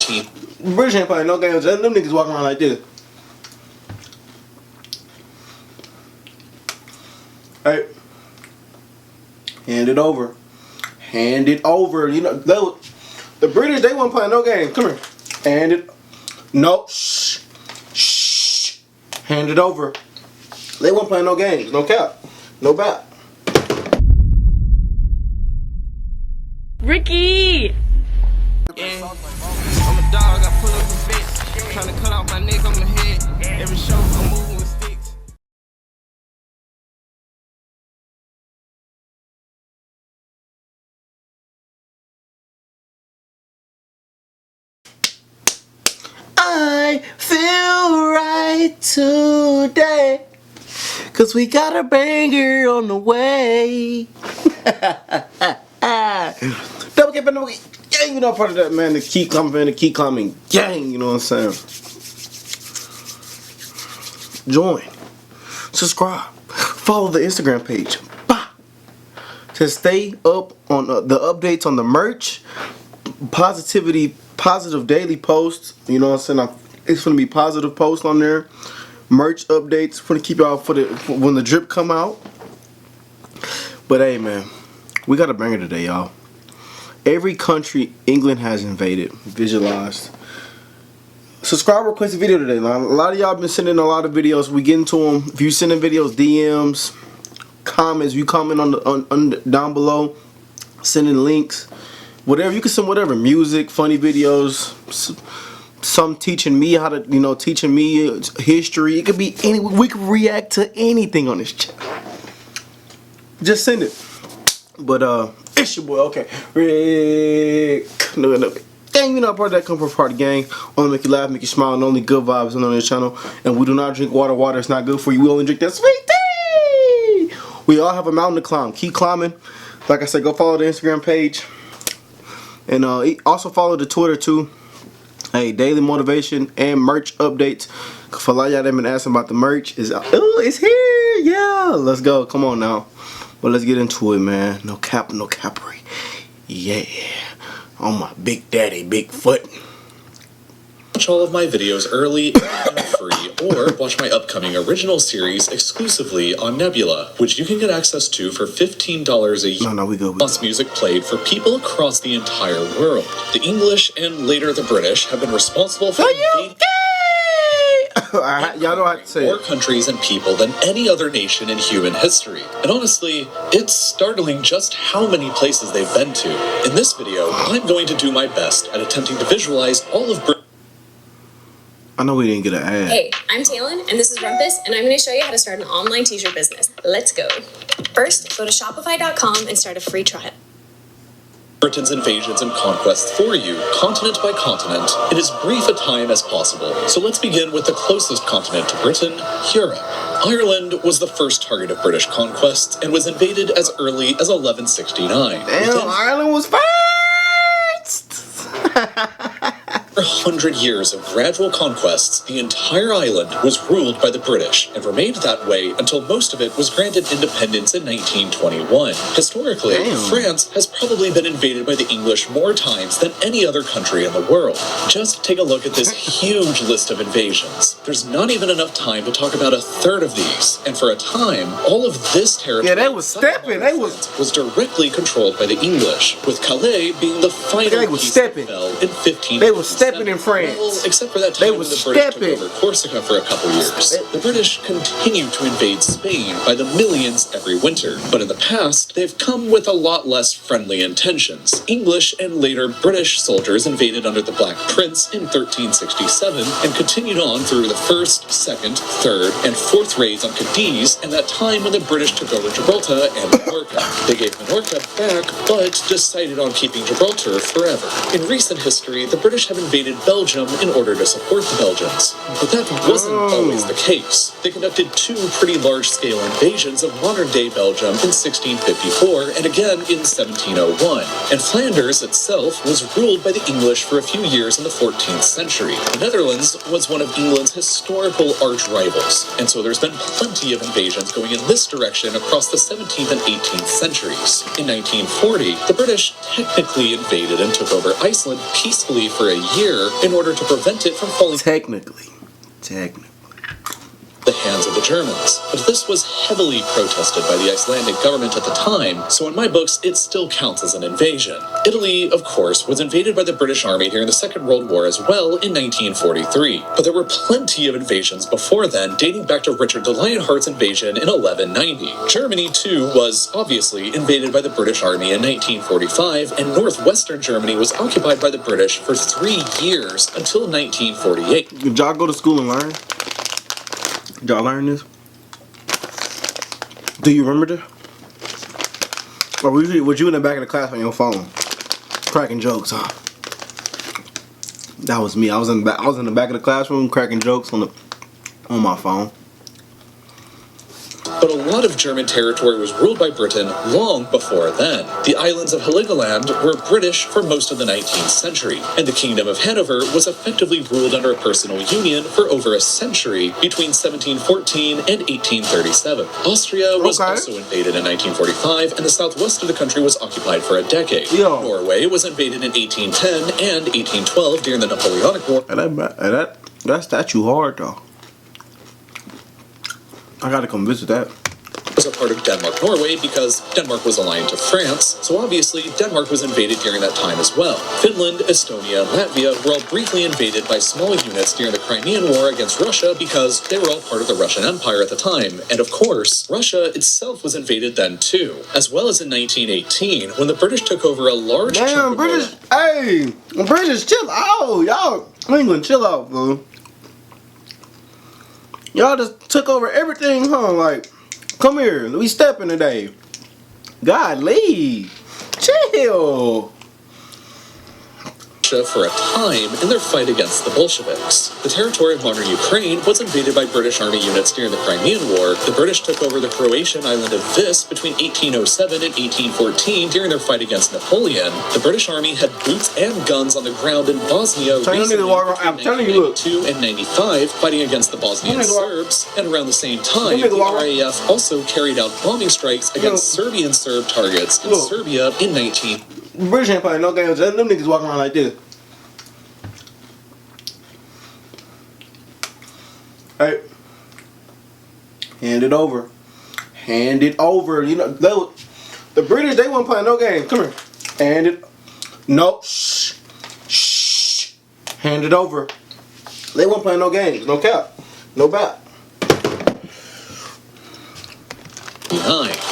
18th. British ain't playing no games. Them niggas walking around like this. Hey, hand it over. Hand it over. You know, the British, they wasn't playing no games. Come here. Hand it. No. Shh. Shh. Hand it over. They wasn't playing no games. No cap. No bat. Ricky! Yeah. I'm a dog, I pull up a bitch. Trying to cut off my neck on my head. Every show I'm moving with sticks. I feel right today, 'cause we got a banger on the way. doubleK Family gang, you know, part of that, man. The KeepKlimbing gang, you know what I'm saying? Join, subscribe, follow the Instagram page. Bah! To stay up on the updates on the merch, positive daily posts. You know what I'm saying? It's gonna be positive posts on there. Merch updates. Gonna keep y'all for when the drip come out. But hey, man, we got a banger today, y'all. Every country England has invaded, visualized. Subscriber requested video today. A lot of y'all been sending a lot of videos. We get into them. If you sending videos, DMs, comments, you comment on down below, sending links, whatever you can send, whatever, music, funny videos, some teaching me how to, you know, teaching me history. It could be any. We can react to anything on this channel. Just send it. But it's your boy, OkayRickk. No. Gang, you know, part of that come from part of the gang. Only make you laugh, make you smile, and only good vibes on this channel. And we do not drink water. Water is not good for you. We only drink that sweet tea. We all have a mountain to climb. Keep climbing. Like I said, go follow the Instagram page. And also follow the Twitter too. Hey, daily motivation and merch updates. For a lot of y'all that been asking about the merch, it's here. Yeah, let's go. Come on now. But let's get into it, man. No cap, no capery. Yeah. On my big daddy, big foot. Watch all of my videos early and free, or watch my upcoming original series exclusively on Nebula, which you can get access to for $15 a year. No, we good. Plus music played for people across the entire world. The English and later the British have been responsible for invading y'all don't have to say more countries and people than any other nation in human history. And honestly, it's startling just how many places they've been to. In this video, I'm going to do my best at attempting to visualize all of Britain. I know we didn't get an ad. Hey, I'm Talon, and this is Rumpus, and I'm going to show you how to start an online t-shirt business. Let's go. First, go to Shopify.com and start a free trial. Britain's invasions and conquests for you, continent by continent, in as brief a time as possible. So let's begin with the closest continent to Britain, Europe. Ireland was the first target of British conquests and was invaded as early as 1169. Damn, Ireland was first! For 100 years of gradual conquests, the entire island was ruled by the British and remained that way until most of it was granted independence in 1921. Historically, France has probably been invaded by the English more times than any other country in the world. Just take a look at this huge list of invasions. There's not even enough time to talk about a third of these, and for a time, all of this territory was directly controlled by the English, with Calais being the final piece that fell in 15. They were stepping in France. Well, except for that time when the British took over Corsica for a couple years. The British continued to invade Spain by the millions every winter. But in the past, they've come with a lot less friendly intentions. English and later British soldiers invaded under the Black Prince in 1367 and continued on through the first, second, third, and fourth raids on Cadiz, and that time when the British took over Gibraltar and Minorca. They gave Minorca back, but decided on keeping Gibraltar forever. In recent history, the British have invaded Belgium in order to support the Belgians. But that wasn't always the case. They conducted two pretty large-scale invasions of modern-day Belgium in 1654 and again in 1701. And Flanders itself was ruled by the English for a few years in the 14th century. The Netherlands was one of England's historical arch-rivals, and so there's been plenty of invasions going in this direction across the 17th and 18th centuries. In 1940, the British technically invaded and took over Iceland peacefully for a year year in order to prevent it from falling Technically. the hands of the Germans. But this was heavily protested by the Icelandic government at the time, so in my books, it still counts as an invasion. Italy, of course, was invaded by the British Army during the Second World War as well in 1943. But there were plenty of invasions before then, dating back to Richard the Lionheart's invasion in 1190. Germany, too, was obviously invaded by the British Army in 1945, and northwestern Germany was occupied by the British for 3 years until 1948. Did y'all go to school and learn? Did y'all learn this? Do you remember this? Or was you in the back of the class on your phone, cracking jokes, huh? That was me. I was in the back of the classroom cracking jokes on my phone. But a lot of German territory was ruled by Britain long before then. The islands of Heligoland were British for most of the 19th century, and the Kingdom of Hanover was effectively ruled under a personal union for over a century between 1714 and 1837. Austria was also invaded in 1945, and the southwest of the country was occupied for a decade. Yo. Norway was invaded in 1810 and 1812 during the Napoleonic War. That statue hard though. I gotta come visit that. Was a part of Denmark-Norway because Denmark was aligned to France, so obviously Denmark was invaded during that time as well. Finland, Estonia, and Latvia were all briefly invaded by small units during the Crimean War against Russia because they were all part of the Russian Empire at the time, and of course, Russia itself was invaded then too, as well as in 1918 when the British took over a large chunk Damn, of British! Hey, British, chill out, y'all. England, chill out, fool. Y'all just took over everything, huh? Like, come here, we stepping today. Golly, chill. For a time in their fight against the Bolsheviks. The territory of modern Ukraine was invaded by British Army units during the Crimean War. The British took over the Croatian island of Vis between 1807 and 1814 during their fight against Napoleon. The British Army had boots and guns on the ground in Bosnia recently between 1992 and 95, fighting against the Bosnian Serbs. And around the same time, the RAF also carried out bombing strikes against Serbian Serb targets in Serbia in 19... British ain't playing no games. Them niggas walking around like this. Hey, hand it over. Hand it over. You know, the British, they wasn't playing no games. Come here. Hand it. No. Shh. Shh. Hand it over. They wasn't playing no games. No cap. No bat.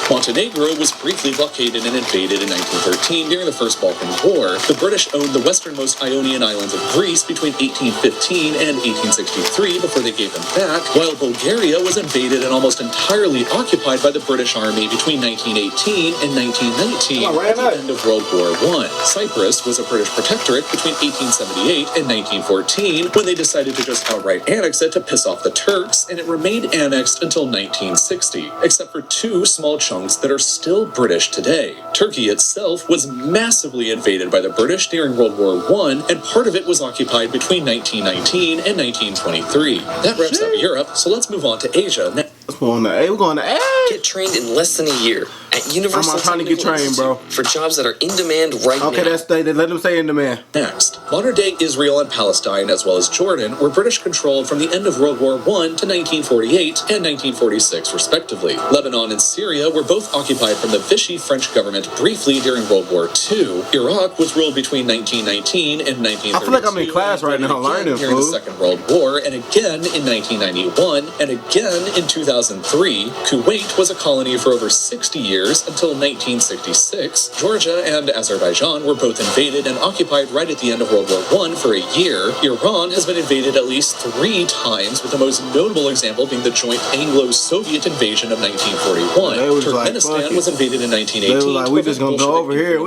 Montenegro was briefly blockaded and invaded in 1913 during the First Balkan War. The British owned the westernmost Ionian islands of Greece between 1815 and 1863 before they gave them back, while Bulgaria was invaded and almost entirely occupied by the British Army between 1918 and 1919 at the end of World War I. Cyprus was a British protectorate between 1878 and 1914 when they decided to just outright annex it to piss off the Turks, and it remained annexed until 1960, except for 2 small chunks that are still British today. Turkey itself was massively invaded by the British during World War I, and part of it was occupied between 1919 and 1923. That wraps up Europe, so let's move on to Asia. Let's go on to A. We're going to A. Get trained in less than a year at Universal I'm trying to get trained, bro. for jobs that are in demand right now. Okay, let them stay in demand. Next, modern-day Israel and Palestine, as well as Jordan, were British-controlled from the end of World War I to 1948 and 1946, respectively. Lebanon and Syria were both occupied from the Vichy French government briefly during World War II. Iraq was ruled between 1919 and 1932. I feel like I'm in class right now learning, during the Second World War, and again in 1991, and again in 2003. Kuwait was a colony for over 60 years until 1966. Georgia and Azerbaijan were both invaded and occupied right at the end of World War I for a year. Iran has been invaded at least 3 times, with the most notable example being the joint Anglo-Soviet invasion of 1941. Turkmenistan was invaded in 1918. They were like, we just gonna go over here.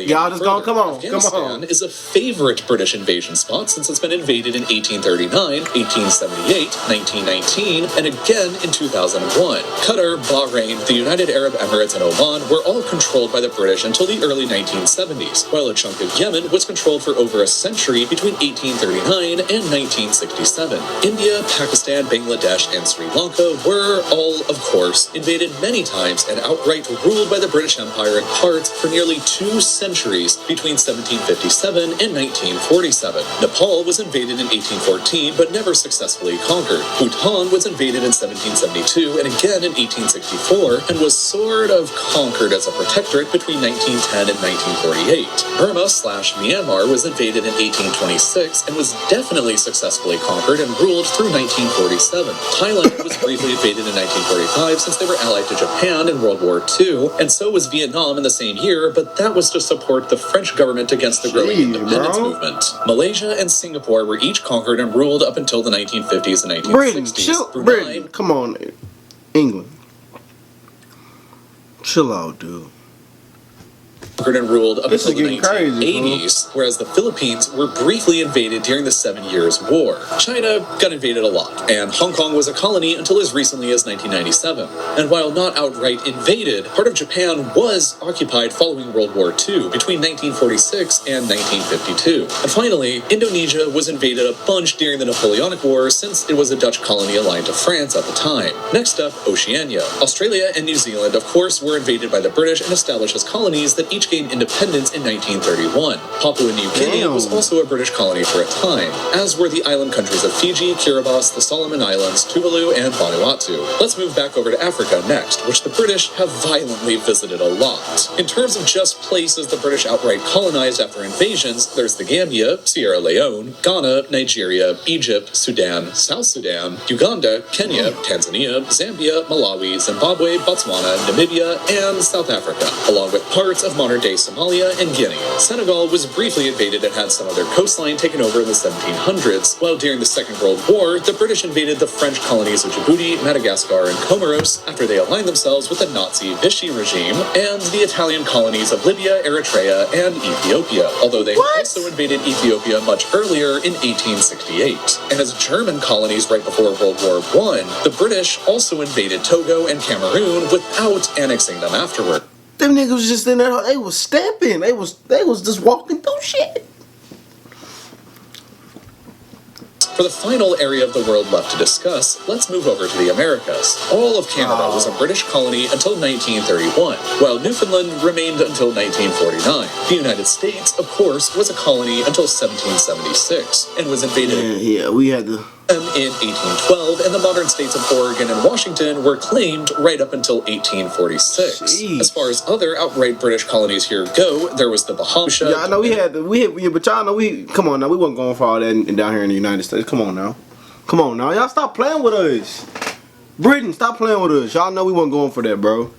Y'all just gonna come on. Afghanistan is a favorite British invasion spot since it's been invaded in 1839, 1878, 1919, and again in 2001. Qatar Bahrain, the United Arab Emirates, and Oman were all controlled by the British until the early 1970s, while a chunk of Yemen was controlled for over a century between 1839 and 1967. India, Pakistan, Bangladesh, and Sri Lanka were all, of course, invaded many times and outright ruled by the British Empire in parts for nearly 2 centuries between 1757 and 1947. Nepal was invaded in 1814 but never successfully conquered. Bhutan was invaded in 1772 and again in 1864 and was sort of conquered as a protectorate between 1910 and 1948. Burma/Myanmar was invaded in 1826 and was definitely successfully conquered and ruled through 1947. Thailand was briefly invaded in 1945 since they were allied to Japan in World War II, and so was Vietnam in the same year, but that was to support the French government against the growing independence movement. Malaysia and Singapore were each conquered and ruled up until the 1950s and 1960s. Britain, come on, England. Chill out, dude. And ruled up This until is the getting 1980s, whereas the Philippines were briefly invaded during the 7 Years' War. China got invaded a lot, and Hong Kong was a colony until as recently as 1997. And while not outright invaded, part of Japan was occupied following World War II between 1946 and 1952. And finally, Indonesia was invaded a bunch during the Napoleonic Wars since it was a Dutch colony aligned to France at the time. Next up, Oceania. Australia and New Zealand, of course, were invaded by the British and established as colonies that each gained independence in 1931. Papua New Guinea was also a British colony for a time, as were the island countries of Fiji, Kiribati, the Solomon Islands, Tuvalu, and Vanuatu. Let's move back over to Africa next, which the British have violently visited a lot. In terms of just places the British outright colonized after invasions, there's the Gambia, Sierra Leone, Ghana, Nigeria, Egypt, Sudan, South Sudan, Uganda, Kenya, Tanzania, Zambia, Malawi, Zimbabwe, Botswana, Namibia, and South Africa, along with parts of modern-day Somalia and Guinea. Senegal was briefly invaded and had some of their coastline taken over in the 1700s, while during the Second World War, the British invaded the French colonies of Djibouti, Madagascar, and Comoros after they aligned themselves with the Nazi Vichy regime, and the Italian colonies of Libya, Eritrea, and Ethiopia, although they also invaded Ethiopia much earlier in 1868. And as German colonies right before World War I, the British also invaded Togo and Cameroon without annexing them afterward. Them niggas was just in there, they was stamping, they was just walking through shit. For the final area of the world left to discuss, let's move over to the Americas. All of Canada was a British colony until 1931, while Newfoundland remained until 1949. The United States, of course, was a colony until 1776, and was invaded we had to... in 1812, and the modern states of Oregon and Washington were claimed right up until 1846. Jeez. As far as other outright British colonies here go, there was the Bahamas. Yeah, I know but y'all know come on now, we wasn't going for all that down here in the United States. Come on now, y'all stop playing with us. Britain, stop playing with us. Y'all know we wasn't going for that, bro.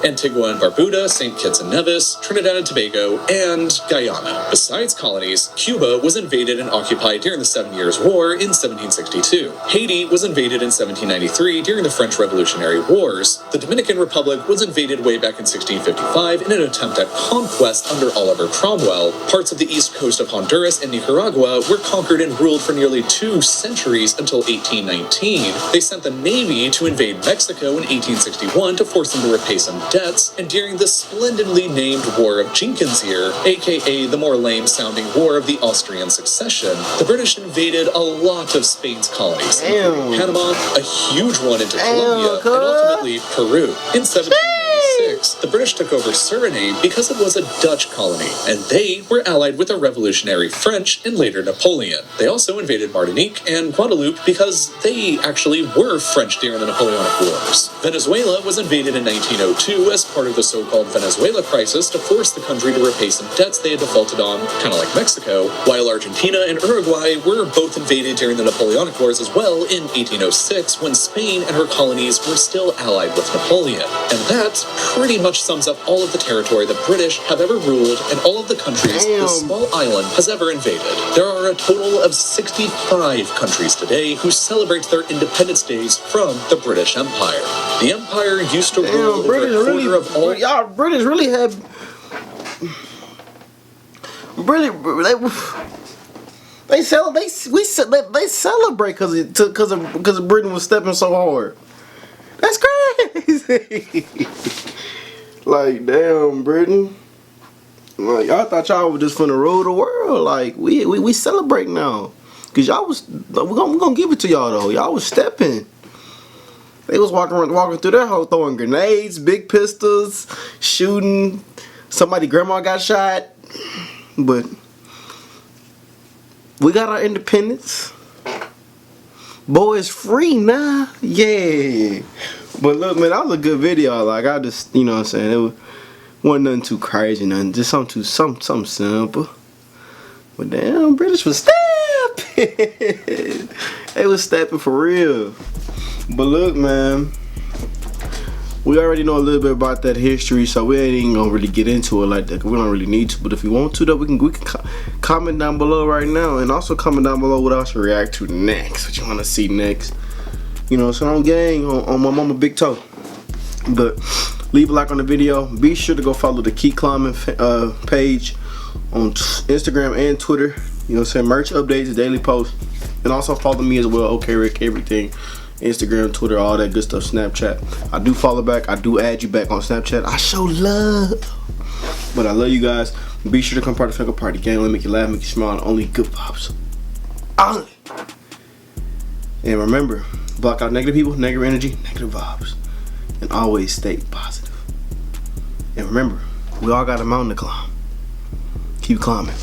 Antigua and Barbuda, St. Kitts and Nevis, Trinidad and Tobago, and Guyana. Besides colonies, Cuba was invaded and occupied during the 7 Years' War in 1762. Haiti was invaded in 1793 during the French Revolutionary Wars. The Dominican Republic was invaded way back in 1655 in an attempt at conquest under Oliver Cromwell. Parts of the east coast of Honduras and Nicaragua were conquered and ruled for nearly 2 centuries until 1819. They sent the Navy to invade Mexico in 1861 to force them to repay some debts, and during the splendidly named War of Jenkins here, aka the more lame-sounding War of the Austrian Succession, the British invaded a lot of Spain's colonies, including Panama, a huge one into Colombia, and ultimately Peru. In 1796, the British took over Suriname because it was a Dutch colony, and they were allied with the revolutionary French and later Napoleon. They also invaded Martinique and Guadeloupe because they actually were French during the Napoleonic Wars. Venezuela was invaded in 1902 as part of the so-called Venezuela crisis to force the country to repay some debts they had defaulted on, kind of like Mexico, while Argentina and Uruguay were both invaded during the Napoleonic Wars as well in 1806 when Spain and her colonies were still allied with Napoleon. And that pretty much sums up all of the territory the British have ever ruled and all of the countries this small island has ever invaded. There are a total of 65 countries today who celebrate their independence days from the British Empire. The Empire used to rule over a quarter of all... Y'all British really had... They celebrate because Britain was stepping so hard. That's crazy. Like, damn, Britain. Like, I thought y'all were just finna rule the world. Like, we celebrate now. Cause y'all was, we're gonna give it to y'all though. Y'all was stepping. They was walking through that hole, throwing grenades, big pistols, shooting. Somebody grandma got shot. But we got our independence. Boy, it's free now. Yeah. But look, man, that was a good video. Like, I just, you know what I'm saying? It wasn't nothing too crazy, nothing. Just something simple. But damn, British was stepping. They was stepping for real. But look, man, we already know a little bit about that history, so we ain't even gonna really get into it like that. Cause we don't really need to. But if you want to, though, we can comment down below right now, and also comment down below what else to react to next. What you want to see next? You know, so I'm gang on my mama big toe. But leave a like on the video. Be sure to go follow the KeepKlimbing page on Instagram and Twitter. You know what I'm saying? Merch updates, daily posts, and also follow me as well. OkayRickk, everything. Instagram, Twitter, all that good stuff. Snapchat. I do follow back. I do add you back on Snapchat. I show love. But I love you guys. Be sure to come part of the Fickle Party gang. Let me make you laugh, make you smile, and only good vibes. Only. And remember, block out negative people, negative energy, negative vibes. And always stay positive. And remember, we all got a mountain to climb. Keep climbing.